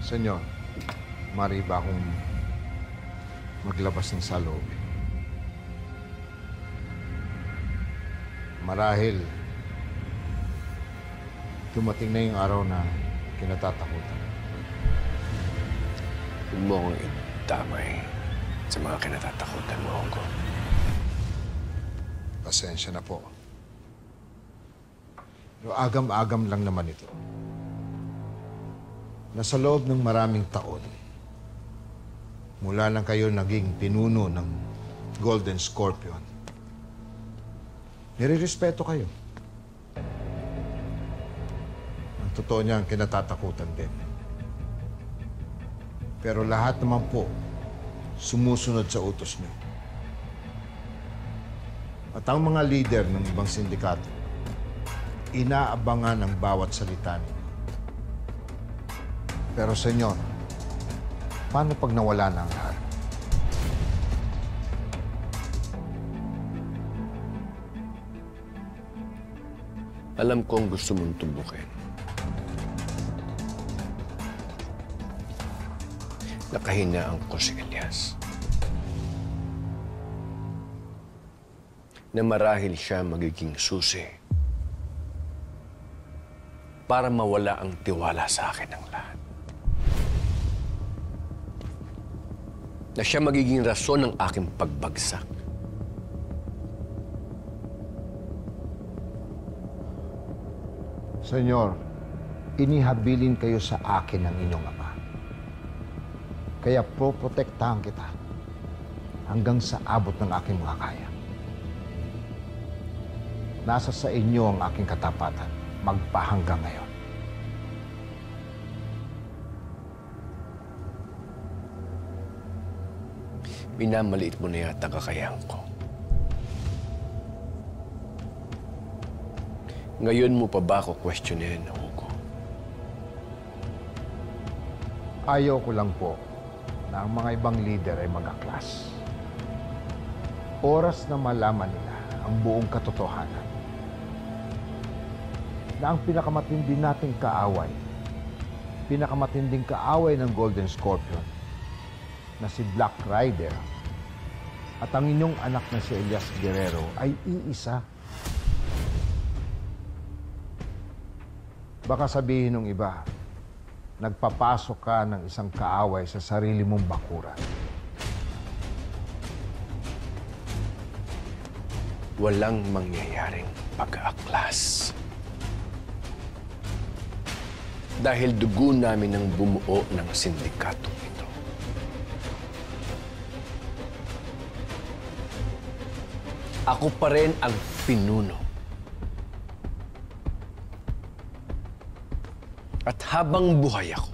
Senyor, mari ba akong maglabas ng saloobin? Marahil, dumating na yung araw na kinatatakutan. Huwag mo akong idamay sa mga kinatatakutan mo, Hongo. Pasensya na po. Pero agam-agam lang naman ito. Na sa loob ng maraming taon, mula nang kayo naging pinuno ng Golden Scorpion, nire-respeto kayo. Ang totoo niya, kinatatakutan din. Pero lahat naman po, sumusunod sa utos niyo. At ang mga leader ng ibang sindikato, inaabangan ang bawat salita niyo. Pero, senyor, paano pag nawala na ang lahat? Alam kong gusto mong tumbukin. Nakahinaan ko si Elias. Na marahil siya magiging susi para mawala ang tiwala sa akin ng lahat. Na siya magiging rason ng aking pagbagsak. Senyor, inihabilin kayo sa akin ng inyong ama. Kaya poprotektahan kita hanggang sa abot ng aking makakaya. Nasa sa inyo ang aking katapatan, magpahanggang ngayon. Minamaliit mo na yata kakayahan ko. Ngayon mo pa ba ako questionin, Hugo? Ayaw ko lang po na ang mga ibang leader ay mag-aklas. Oras na malaman nila ang buong katotohanan na ang pinakamatindi nating kaaway, pinakamatinding kaaway ng Golden Scorpion, na si Black Rider, at ang inyong anak na si Elias Guerrero ay iisa. Baka sabihin ng iba, nagpapasok ka ng isang kaaway sa sarili mong bakuran. Walang mangyayaring pag-aaklas. Dahil dugo namin ang bumuo ng sindikatong ito. Ako pa rin ang pinuno. At habang buhay ako,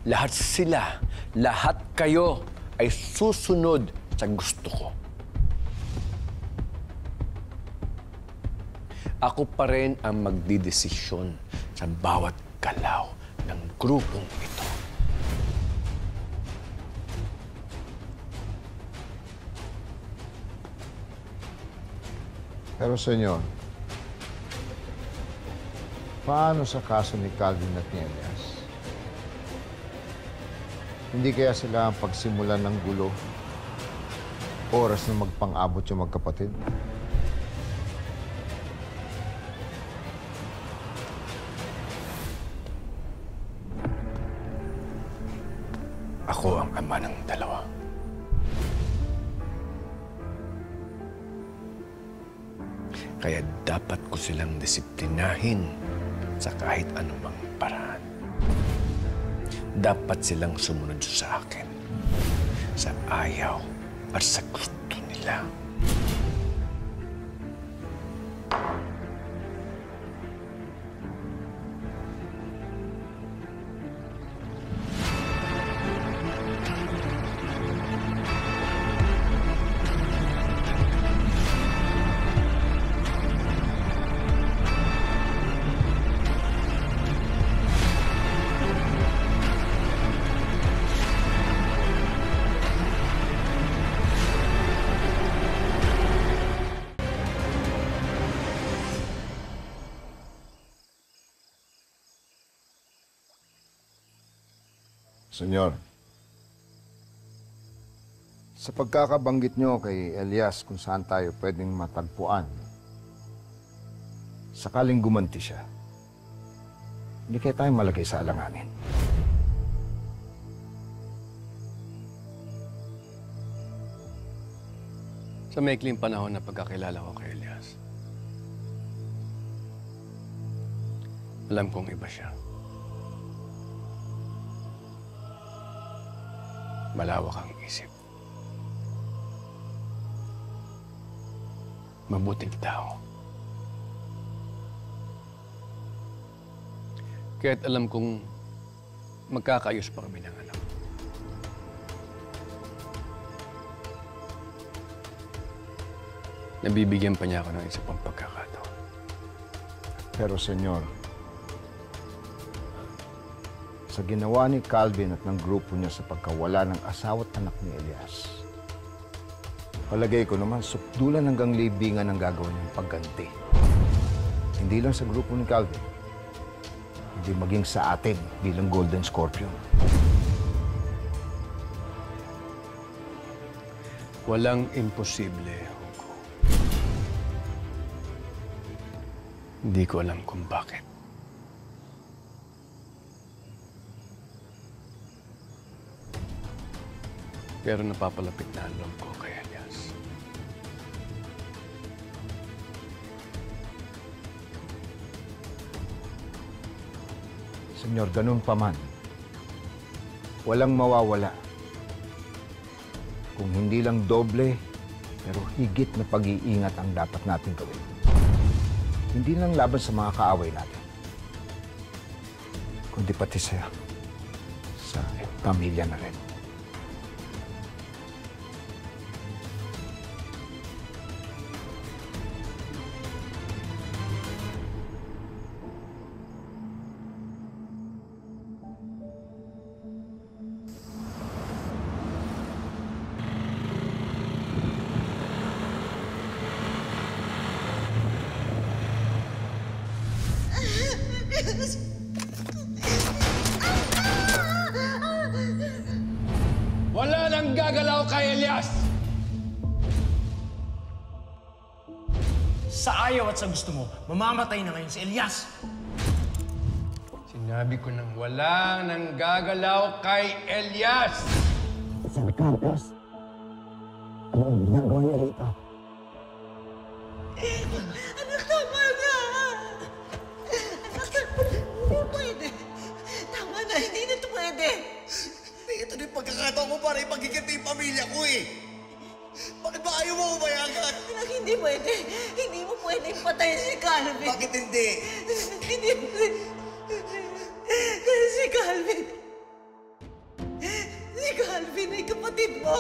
lahat sila, lahat kayo ay susunod sa gusto ko. Ako pa rin ang magdidesisyon sa bawat galaw ng grupong ito. Pero, senyor, paano sa kaso ni Calvin at ni Elias? Hindi kaya sila ang pagsimulan ng gulo? Oras na magpang-abot yung magkapatid? Ako ang ama ng dalawa. Kaya dapat ko silang disiplinahin sa kahit anumang paraan. Dapat silang sumunod sa akin sa ayaw at sa gusto nila. Senyor, sa pagkakabanggit nyo kay Elias kung saan tayo pwedeng matagpuan, sakaling gumanti siya, hindi kaya tayo malagay sa alanganin. Sa maikling panahon na pagkakilala ko kay Elias, alam kong iba siya. Malawak ang isip. Mabuting tao. Kaya't alam kong magkakaayos pa kami ng anak. Nabibigyan pa niya ako ng isa pang pagkakataon. Pero, Senyor, sa ginawa ni Calvin at ng grupo niya sa pagkawala ng asawa at anak ni Elias, palagay ko naman, sukdulan hanggang libingan ang gagawin niyang pagganti. Hindi lang sa grupo ni Calvin, hindi maging sa atin bilang Golden Scorpion. Walang imposible, Hugo. Hindi ko alam kung bakit. Pero napapalapit na ang loob ko kay Elias. Senyor, ganun pa man, walang mawawala. Kung hindi lang doble, pero higit na pag-iingat ang dapat natin gawin. Hindi lang laban sa mga kaaway natin, kundi pati sa pamilya na rin. Wala nang gagalaw kay Elias! Sa ayaw at sa gusto mo, mamamatay na ngayon si Elias. Sinabi ko nang wala nang gagalaw kay Elias! Sir Carlos, anong ginagawa niya rito? Anak, tama na! Anak, hindi pwede. Tama na, hindi na ito pwede. Ito na yung pagkakataon ko para ipagiganti yung pamilya ko eh. Bakit ba ayaw mo umayagan? Anak, hindi pwede. Hindi mo pwede patayin si Calvin. Bakit hindi? Hindi pwede. Si Calvin. Si Calvin ay kapatid mo.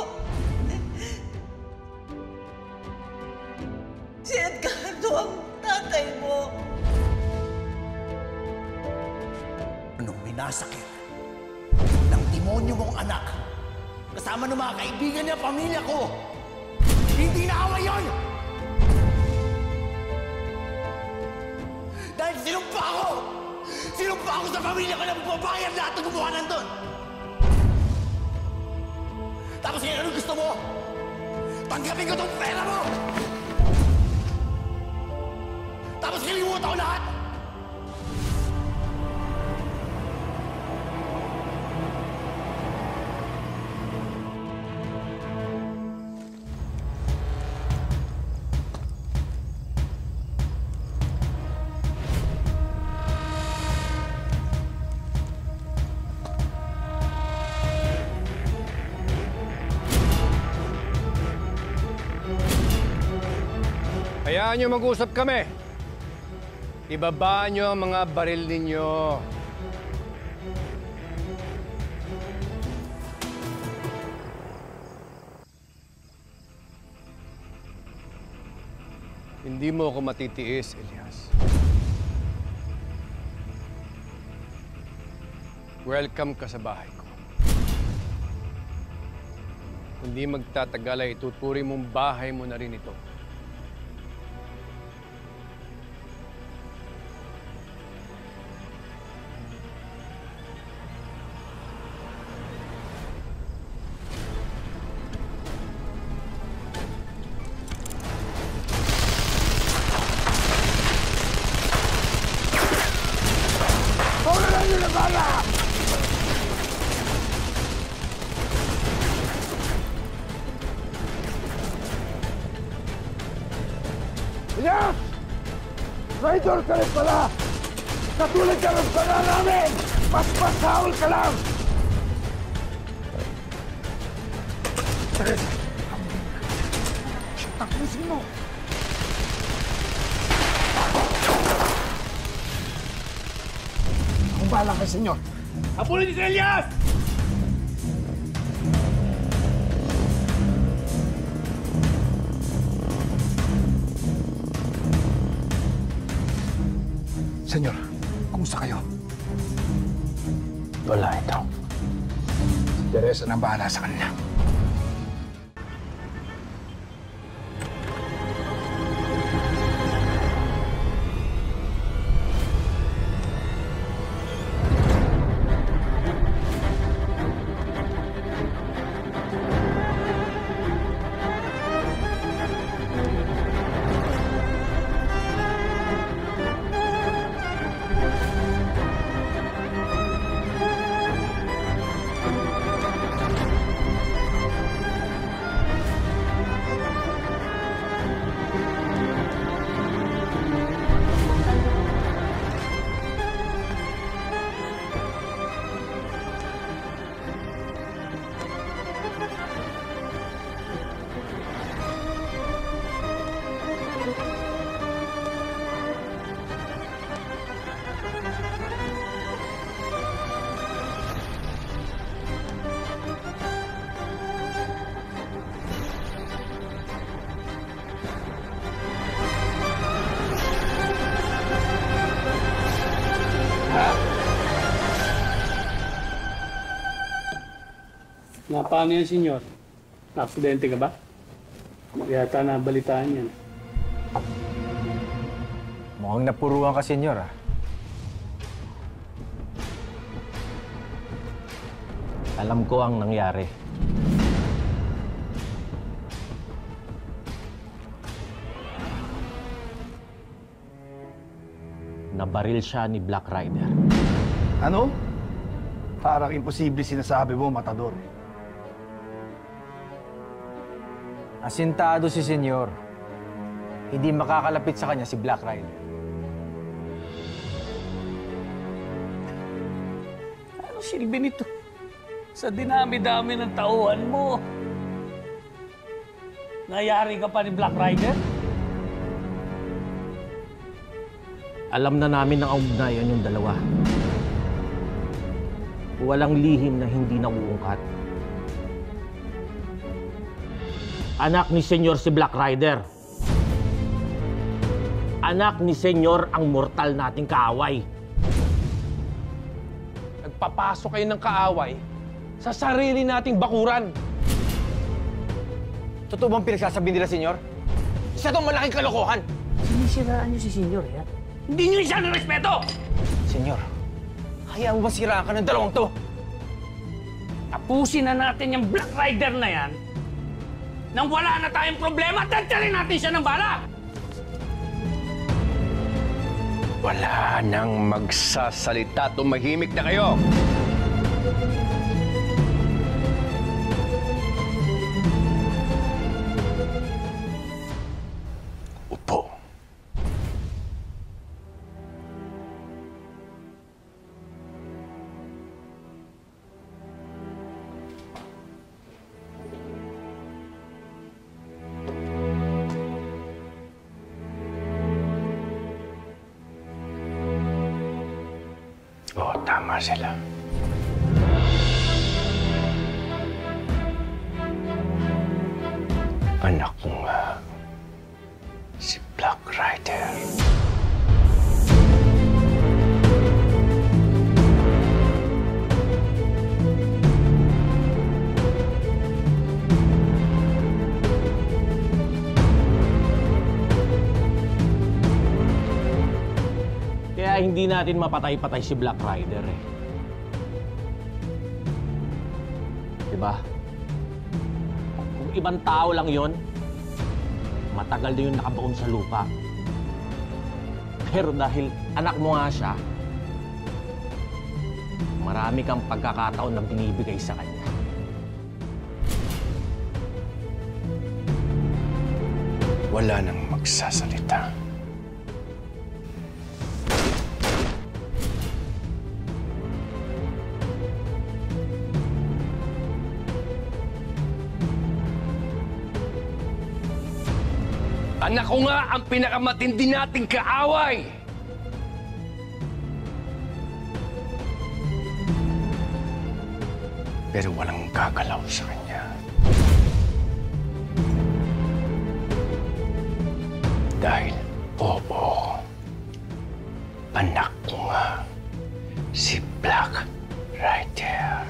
Si Edgardo ang tatay mo. Anong minasakit ng demonyo mong anak kasama ng mga kaibigan niya, pamilya ko? Hindi na away yun! Dahil sinumpa ako! Sinumpa ako sa pamilya ko na magbabayad lahat ng gumawa nandun! Tapos ngayon, anong gusto mo? Tanggapin ko tong pera mo! Tapos kalimutan ko lahat! Hayaan nyo mag-usap kami. Ibaba nyo ang mga baril ninyo. Hindi mo ako matitiis, Elias. Welcome ka sa bahay ko. Hindi magtatagal ay ituturi mong bahay mo na rin ito. bala! Ilyas! Raidor ka rin pala! Katulad ka ng pala namin! Paspasaul ka lang! Tapusin mo! Akong bahala kay senyor. Habulin ni Elias! Senyor, kumusta kayo? Wala ito. Si Teresa nang bahala sa kanila. Paano yan, senyor? Na-aksidente ka ba? Yata nabalitaan yan. Mukhang napuruan ka, senyor, ah. Alam ko ang nangyari. Nabaril siya ni Black Rider. Ano? Parang imposible sinasabi mo, Matador. Asintado si senyor. Hindi makakalapit sa kanya si Black Rider. Ano silbi nito? Sa dinami-dami ng tauhan mo. Nayari ka pa ni Black Rider? Alam na namin ang ugnayan yung dalawa. Walang lihim na hindi nauungkat. Anak ni Senyor si Black Rider. Anak ni Senyor ang mortal nating kaaway. Nagpapasok kayo ng kaaway sa sarili nating bakuran. Totoo bang pinagsasabi nila, senyor? Isa itong malaking kalokohan! Sinisiraan niyo si senyor, yan? Hindi niyo siya ng respeto! Senyor, hayaan mo ba siraan ka ng dalawang to? Tapusin na natin yung Black Rider na yan nang wala na tayong problema, tatyarin natin siya ng bala! Wala nang magsasalita. Tumahimik na kayo! Upo. Oo, tama sila. Anak ko nga, si Black Rider. Kaya hindi natin mapatay-patay si Black Rider eh. Diba? Kung ibang tao lang yon, matagal na yun nakabaon sa lupa. Pero dahil anak mo nga siya, marami kang pagkakataon na binibigay sa kanya. Wala nang magsasalita. Anak ko nga ang pinakamatindi nating kaaway! Pero walang gagalaw sa kanya. Dahil, oo, anak ko nga si Black Rider.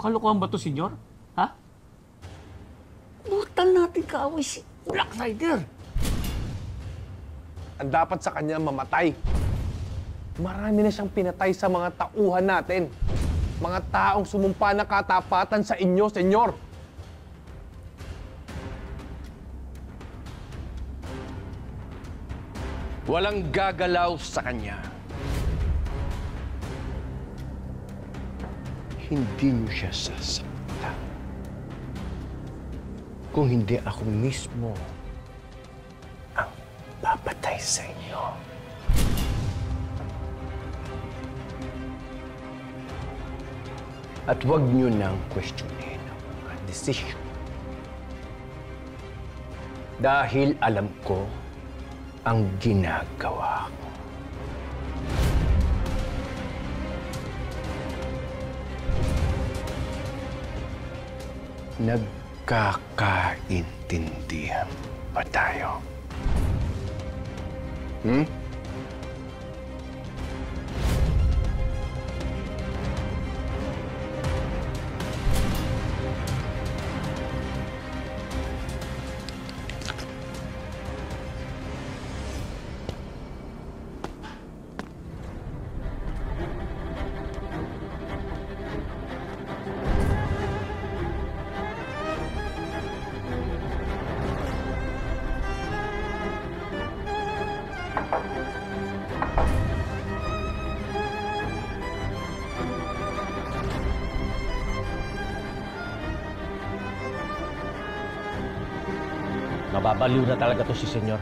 Kalokohan ba to, senyor? Ha? Butal natin kaaway si Black Rider. Ang dapat sa kanya mamatay. Marami na siyang pinatay sa mga tauhan natin. Mga taong sumumpa na katapatan sa inyo, senyor. Walang gagalaw sa kanya. Hindi niyo siya sasaktan. Kung hindi ako mismo ang papatay sa inyo. At huwag niyo nang questionin ang mga desisyon. Dahil alam ko ang ginagawa ko. Nagkakaintindihan ba tayo? Mababaliw na talaga to si senyor.